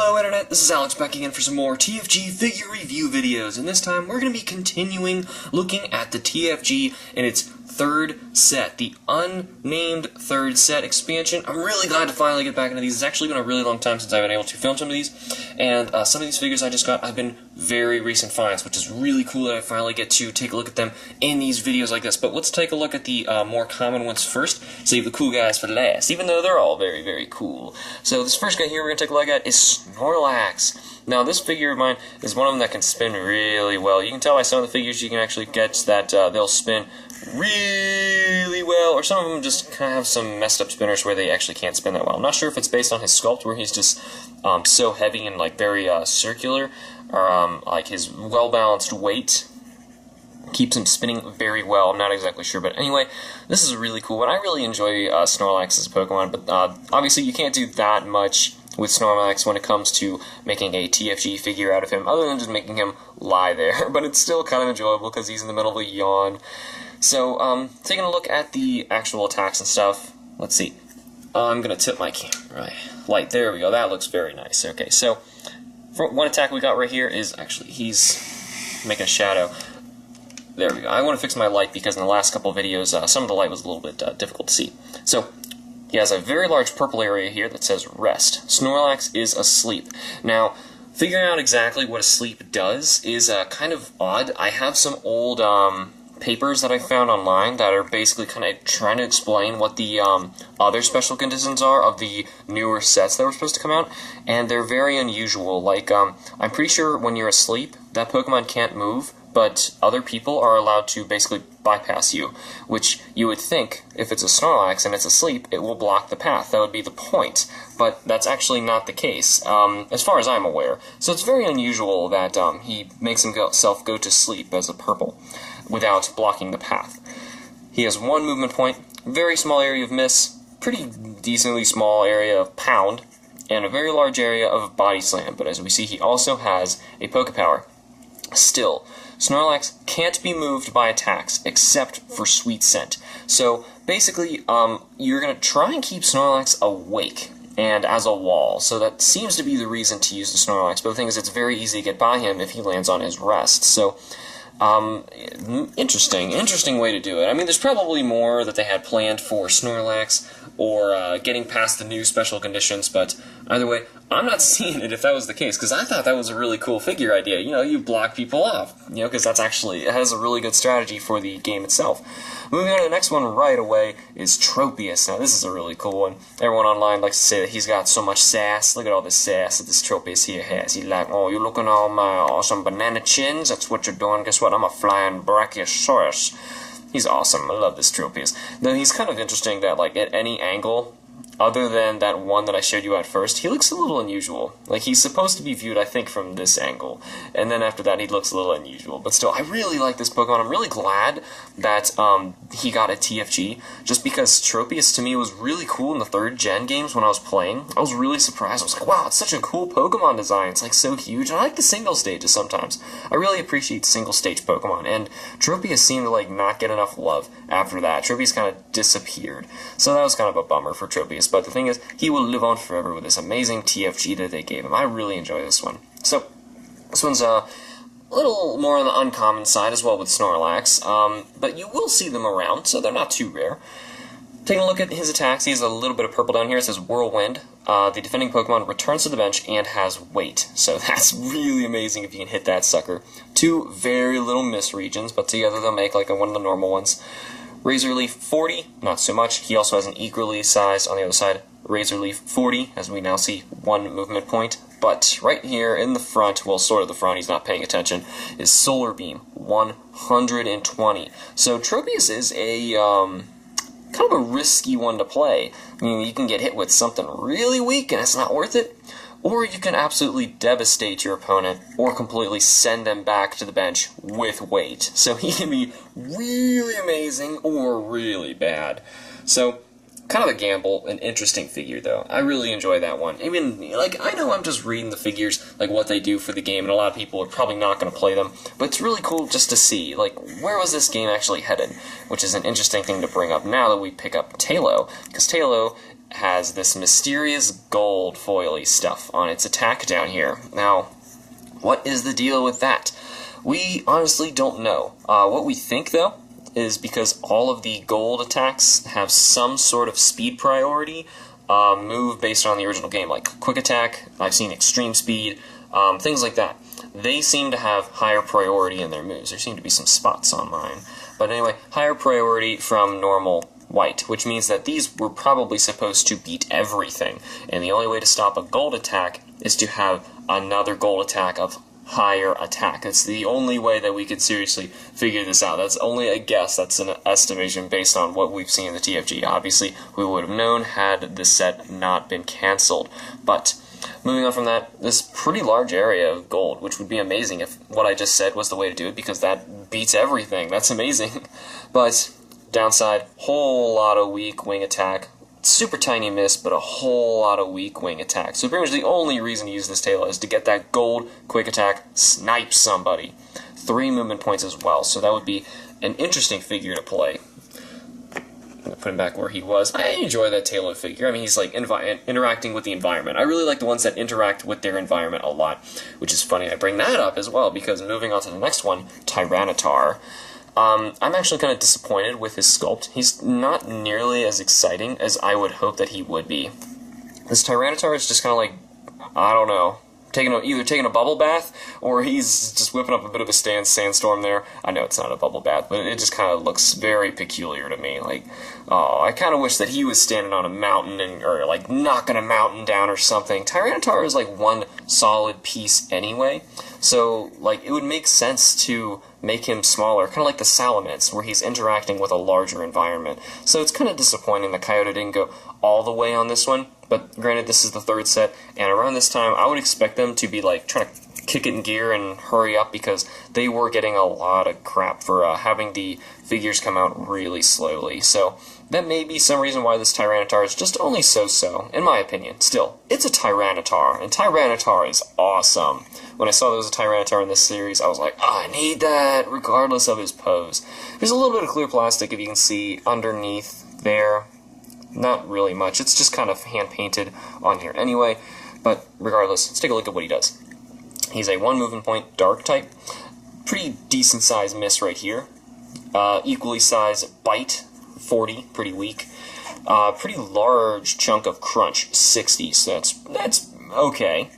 Hello Internet, this is Alex back again for some more TFG figure review videos, and this time we're going to be continuing looking at the TFG in its third set, the Unnamed third set expansion. I'm really glad to finally get back into these. It's actually been a really long time since I've been able to film some of these, and some of these figures I just got have been very recent finds, which is really cool that I finally get to take a look at them in these videos like this. But let's take a look at the more common ones first, save the cool guys for last, even though they're all very cool. So this first guy here we're going to take a look at is Snorlax. Now this figure of mine is one of them that can spin really well. You can tell by some of the figures you can actually get that they'll spin really well, or some of them just kind of have some messed up spinners where they actually can't spin that well. I'm not sure if it's based on his sculpt where he's just so heavy and like very circular, or like his well-balanced weight keeps him spinning very well. I'm not exactly sure, but anyway, this is a really cool one. I really enjoy Snorlax as a Pokemon, but obviously you can't do that much with Snorlax when it comes to making a TFG figure out of him, other than just making him lie there. But it's still kind of enjoyable because he's in the middle of a yawn. So, taking a look at the actual attacks and stuff, let's see. I'm going to tip my camera. Light, there we go. That looks very nice. Okay, so for one attack we got right here is actually, he's making a shadow. There we go. I want to fix my light because in the last couple of videos, some of the light was a little bit difficult to see. So, he has a very large purple area here that says rest. Snorlax is asleep. Now, figuring out exactly what asleep does is kind of odd. I have some old papers that I found online that are basically kind of trying to explain what the other special conditions are of the newer sets that were supposed to come out, and they're very unusual. Like, I'm pretty sure when you're asleep, that Pokemon can't move, but other people are allowed to basically bypass you, which you would think, if it's a Snorlax and it's asleep, it will block the path. That would be the point, but that's actually not the case, as far as I'm aware. So it's very unusual that he makes himself go to sleep as a purple without blocking the path. He has one movement point, very small area of miss, pretty decently small area of pound, and a very large area of body slam, but as we see, he also has a Poke Power. Still, Snorlax can't be moved by attacks except for Sweet Scent. So basically, you're going to try and keep Snorlax awake and as a wall. So that seems to be the reason to use the Snorlax. But the thing is, it's very easy to get by him if he lands on his rest. So, interesting way to do it. I mean, there's probably more that they had planned for Snorlax or getting past the new special conditions, but either way, I'm not seeing it if that was the case, because I thought that was a really cool figure idea. You know, you block people off, you know, because that's actually, it has a really good strategy for the game itself. Moving on to the next one right away is Tropius. Now, this is a really cool one. Everyone online likes to say that he's got so much sass. Look at all this sass that this Tropius here has. He's like, oh, you're looking at all my awesome banana chins? That's what you're doing. Guess what? I'm a flying Brachiosaurus. He's awesome. I love this Tropius. Though he's kind of interesting that, like, at any angle, other than that one that I showed you at first, he looks a little unusual. Like, he's supposed to be viewed, I think, from this angle. And then after that, he looks a little unusual. But still, I really like this Pokemon. I'm really glad that he got a TFG, just because Tropius, to me, was really cool in the 3rd gen games when I was playing. I was really surprised. I was like, wow, it's such a cool Pokemon design. It's, like, so huge. And I like the single stages sometimes. I really appreciate single-stage Pokemon. And Tropius seemed to, like, not get enough love after that. Tropius kind of disappeared. So that was kind of a bummer for Tropius. But the thing is, he will live on forever with this amazing TFG that they gave him. I really enjoy this one. So, this one's a little more on the uncommon side as well with Snorlax, but you will see them around, so they're not too rare. Taking a look at his attacks, he has a little bit of purple down here. It says Whirlwind. The defending Pokemon returns to the bench and has weight, so that's really amazing if you can hit that sucker. 2 very little miss regions, but together they'll make like one of the normal ones. Razor Leaf 40, not so much. He also has an equally sized, on the other side, Razor Leaf 40, as we now see 1 movement point. But right here in the front, well, sort of the front, he's not paying attention, is Solar Beam 120. So Tropius is a kind of a risky one to play. I mean, you can get hit with something really weak and it's not worth it, or you can absolutely devastate your opponent or completely send them back to the bench with weight. So he can be really amazing or really bad. So kind of a gamble, an interesting figure, though. I really enjoy that one. I mean, like, I know I'm just reading the figures, like, what they do for the game, and a lot of people are probably not going to play them, but it's really cool just to see, like, where was this game actually headed, which is an interesting thing to bring up now that we pick up Taillow, because Taillow has this mysterious gold foily stuff on its attack down here. Now, what is the deal with that? We honestly don't know. What we think, though, is because all of the gold attacks have some sort of speed priority, move based on the original game, like quick attack, I've seen extreme speed, things like that. They seem to have higher priority in their moves. There seem to be some spots on mine. But anyway, higher priority from normal white, which means that these were probably supposed to beat everything. And the only way to stop a gold attack is to have another gold attack of higher attack. It's the only way that we could seriously figure this out. That's only a guess. That's an estimation based on what we've seen in the TFG. Obviously, we would have known had this set not been cancelled. But moving on from that, this pretty large area of gold, which would be amazing if what I just said was the way to do it, because that beats everything. That's amazing. But downside, whole lot of weak wing attack. Super tiny miss, but a whole lot of weak wing attack. So pretty much the only reason to use this Taillow is to get that gold quick attack, snipe somebody. 3 movement points as well, so that would be an interesting figure to play. I'm going to put him back where he was. I enjoy that Taillow figure. I mean, he's like interacting with the environment. I really like the ones that interact with their environment a lot, which is funny I bring that up as well, because moving on to the next one, Tyranitar. I'm actually kind of disappointed with his sculpt. He's not nearly as exciting as I would hope that he would be. This Tyranitar is just kind of like, I don't know, either taking a bubble bath, or he's just whipping up a bit of a sandstorm there. I know it's not a bubble bath, but it just kind of looks very peculiar to me. Like, oh, I kind of wish that he was standing on a mountain or like knocking a mountain down or something. Tyranitar is like one solid piece anyway, so like it would make sense to make him smaller, kind of like the Salamence, where he's interacting with a larger environment. So it's kind of disappointing that Coyote didn't go all the way on this one, but granted, this is the 3rd set, and around this time, I would expect them to be like trying to kick it in gear and hurry up, because they were getting a lot of crap for having the figures come out really slowly. So that may be some reason why this Tyranitar is just only so-so, in my opinion. Still, it's a Tyranitar, and Tyranitar is awesome. When I saw there was a Tyranitar in this series, I was like, oh, I need that, regardless of his pose. There's a little bit of clear plastic, if you can see, underneath there. Not really much. It's just kind of hand-painted on here anyway. But regardless, let's take a look at what he does. He's a 1 movement point dark type. Pretty decent size miss right here. Equally sized bite, 40, pretty weak. Pretty large chunk of crunch, 60, so that's okay.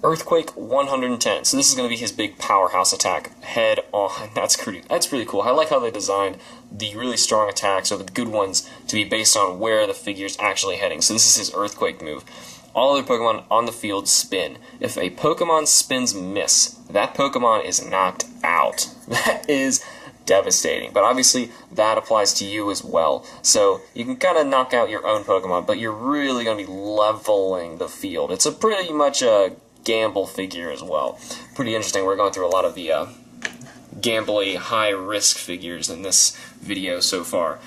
Earthquake, 110. So this is going to be his big powerhouse attack, head on. That's pretty cool. I like how they designed the really strong attacks, or the good ones, to be based on where the figure's actually heading. So this is his Earthquake move. All other Pokemon on the field spin. If a Pokemon spins miss, that Pokemon is knocked out. That is devastating. But obviously, that applies to you as well. So you can kind of knock out your own Pokemon, but you're really going to be leveling the field. It's a pretty much a gamble figure as well. Pretty interesting. We're going through a lot of the gambly, high-risk figures in this video so far.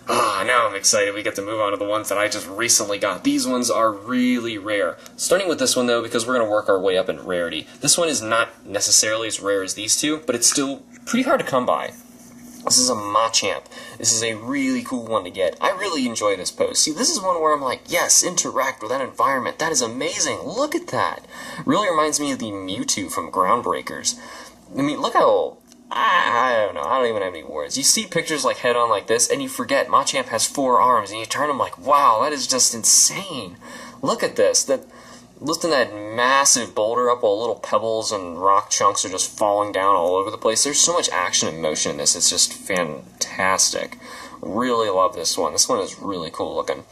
Now I'm excited. We get to move on to the ones that I just recently got. These ones are really rare. Starting with this one, though, because we're going to work our way up in rarity. This one is not necessarily as rare as these two, but it's still pretty hard to come by. This is a Machamp. This is a really cool one to get. I really enjoy this pose. See, this is one where I'm like, yes, interact with that environment. That is amazing. Look at that. Really reminds me of the Mewtwo from Groundbreakers. I mean, look how... I don't know. I don't even have any words. You see pictures like head-on like this, and you forget Machamp has 4 arms, and you turn them like, wow, that is just insane. Look at this. Lifting that massive boulder up while little pebbles and rock chunks are just falling down all over the place. There's so much action and motion in this. It's just fantastic. Really love this one. This one is really cool looking.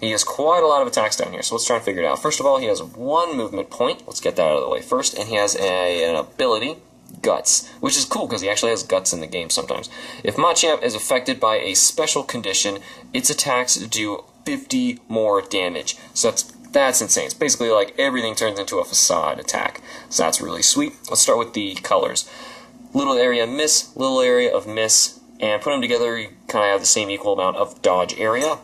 He has quite a lot of attacks down here, so let's try and figure it out. First of all, he has 1 movement point. Let's get that out of the way first. And he has an ability, Guts, which is cool because he actually has guts in the game sometimes. If Machamp is affected by a special condition, its attacks do 50 more damage. So that's insane. It's basically like everything turns into a facade attack. So that's really sweet. Let's start with the colors. Little area of miss, little area of miss, and put them together, you kind of have the same equal amount of dodge area.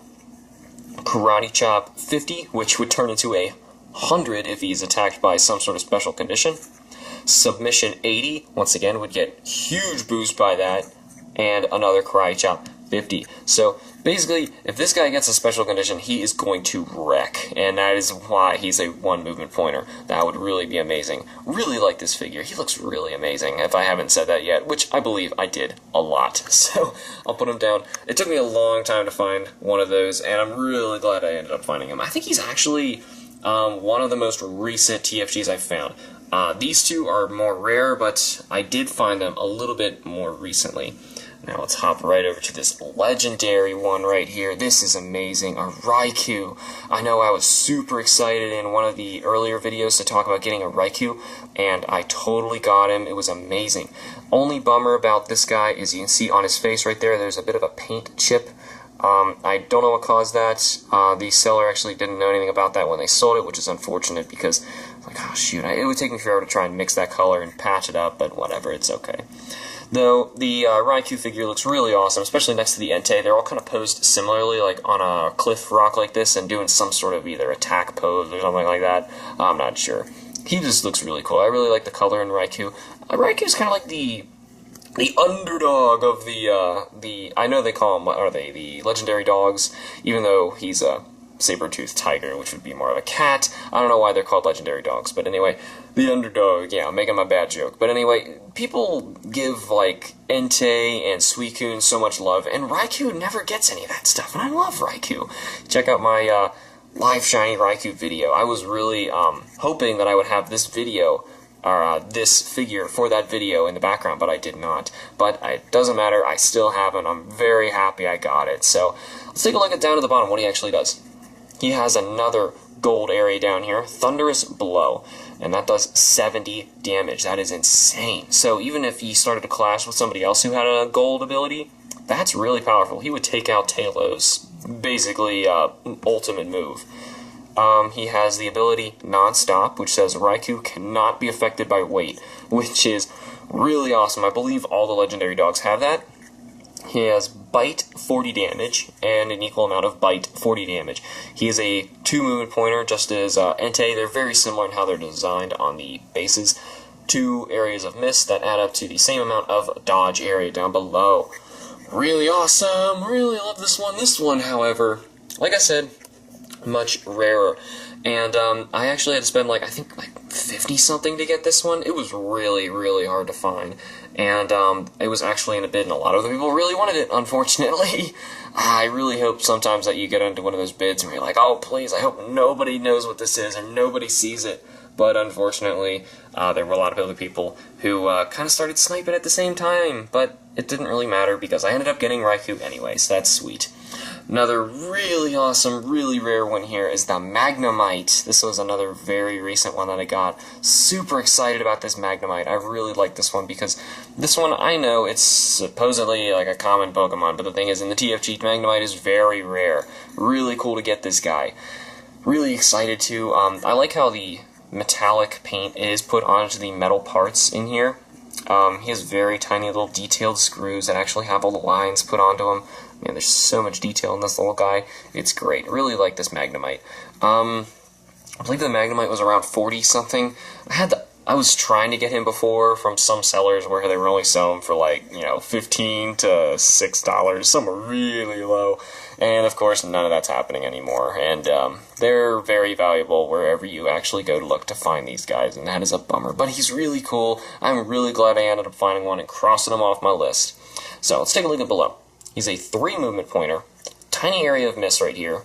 Karate Chop 50, which would turn into a 100 if he's attacked by some sort of special condition. Submission 80, once again, would get huge boost by that, and another Karate Chop 50. So basically, if this guy gets a special condition, he is going to wreck, and that is why he's a 1 movement pointer. That would really be amazing. Really like this figure. He looks really amazing, if I haven't said that yet, which I believe I did a lot. So I'll put him down. It took me a long time to find one of those, and I'm really glad I ended up finding him. I think he's actually one of the most recent TFGs I've found. These two are more rare, but I did find them a little bit more recently. Now let's hop right over to this legendary one right here. This is amazing, a Raikou. I know I was super excited in one of the earlier videos to talk about getting a Raikou, and I totally got him. It was amazing. Only bummer about this guy is you can see on his face right there, there's a bit of a paint chip. I don't know what caused that. The seller actually didn't know anything about that when they sold it, which is unfortunate because, like, oh shoot, it would take me forever to try and mix that color and patch it up, but whatever, it's okay. Though, the Raikou figure looks really awesome, especially next to the Entei. They're all kind of posed similarly, like on a cliff rock like this, and doing some sort of either attack pose or something like that. I'm not sure. He just looks really cool. I really like the color in Raikou. Raikou's kind of like the underdog of the I know they call them, what are they, the legendary dogs, even though he's a saber-toothed tiger, which would be more of a cat. I don't know why they're called legendary dogs, but anyway, the underdog, yeah, I'm making my bad joke. But anyway, people give, like, Entei and Suicune so much love, and Raikou never gets any of that stuff, and I love Raikou. Check out my live shiny Raikou video. I was really hoping that I would have this video, or this figure for that video in the background, but I did not. But it doesn't matter, I still have it, I'm very happy I got it. So, let's take a look at down to the bottom, what he actually does. He has another gold area down here, Thunderous Blow, and that does 70 damage. That is insane. So even if he started to clash with somebody else who had a gold ability, that's really powerful. He would take out Taillow's, basically, ultimate move. He has the ability Non-Stop, which says Raikou cannot be affected by weight, which is really awesome. I believe all the legendary dogs have that. He has Bite 40 damage, and an equal amount of Bite 40 damage. He is a 2-movement pointer, just as Entei. They're very similar in how they're designed on the bases. 2 areas of miss that add up to the same amount of dodge area down below. Really awesome! Really love this one. This one, however, like I said, much rarer. And I actually had to spend, I think 50-something to get this one. It was really, really hard to find. And it was actually in a bid, and a lot of the people really wanted it, unfortunately. I really hope sometimes that you get into one of those bids and you're like, oh, please, I hope nobody knows what this is and nobody sees it. But unfortunately, there were a lot of other people who kind of started sniping at the same time. But it didn't really matter because I ended up getting Raikou anyway, so that's sweet. Another really awesome, really rare one here is the Magnemite. This was another very recent one that I got. Super excited about this Magnemite. I really like this one because this one, I know it's supposedly like a common Pokemon, but the thing is, in the TFG, Magnemite is very rare. Really cool to get this guy. Really excited to. I like how the metallic paint is put onto the metal parts in here. He has very tiny little detailed screws that actually have all the lines put onto them. Man, there's so much detail in this little guy. It's great. Really like this Magnemite. I believe the Magnemite was around 40-something. I was trying to get him before from some sellers where they were only selling for $15 to $6, some are really low. And of course, none of that's happening anymore. And they're very valuable wherever you actually go to look to find these guys, and that is a bummer. But he's really cool. I'm really glad I ended up finding one and crossing him off my list. So let's take a look at below. He's a 3-movement pointer, tiny area of miss right here,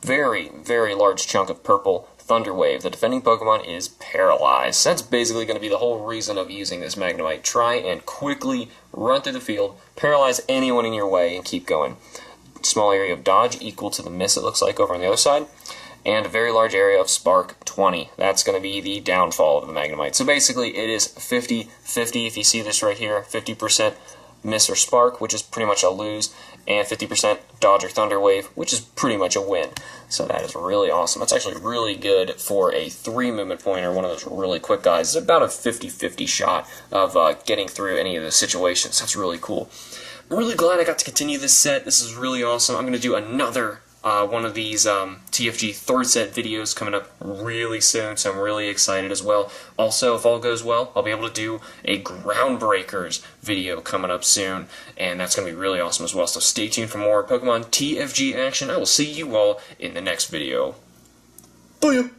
very, very large chunk of purple, Thunder Wave. The defending Pokemon is paralyzed. That's basically going to be the whole reason of using this Magnemite. Try and quickly run through the field, paralyze anyone in your way, and keep going. Small area of dodge equal to the miss, it looks like, over on the other side, and a very large area of spark, 20. That's going to be the downfall of the Magnemite. So basically, it is 50-50. If you see this right here, 50% miss or spark, which is pretty much a lose, and 50% dodge or thunder wave, which is pretty much a win. So that is really awesome. That's actually really good for a 3-movement pointer, one of those really quick guys. It's about a 50-50 shot of getting through any of the situations. That's really cool. I'm really glad I got to continue this set. This is really awesome. I'm going to do another one of these TFG third set videos coming up really soon, so I'm really excited as well. Also, if all goes well, I'll be able to do a Groundbreakers video coming up soon, and that's going to be really awesome as well. So stay tuned for more Pokemon TFG action. I will see you all in the next video. Bye!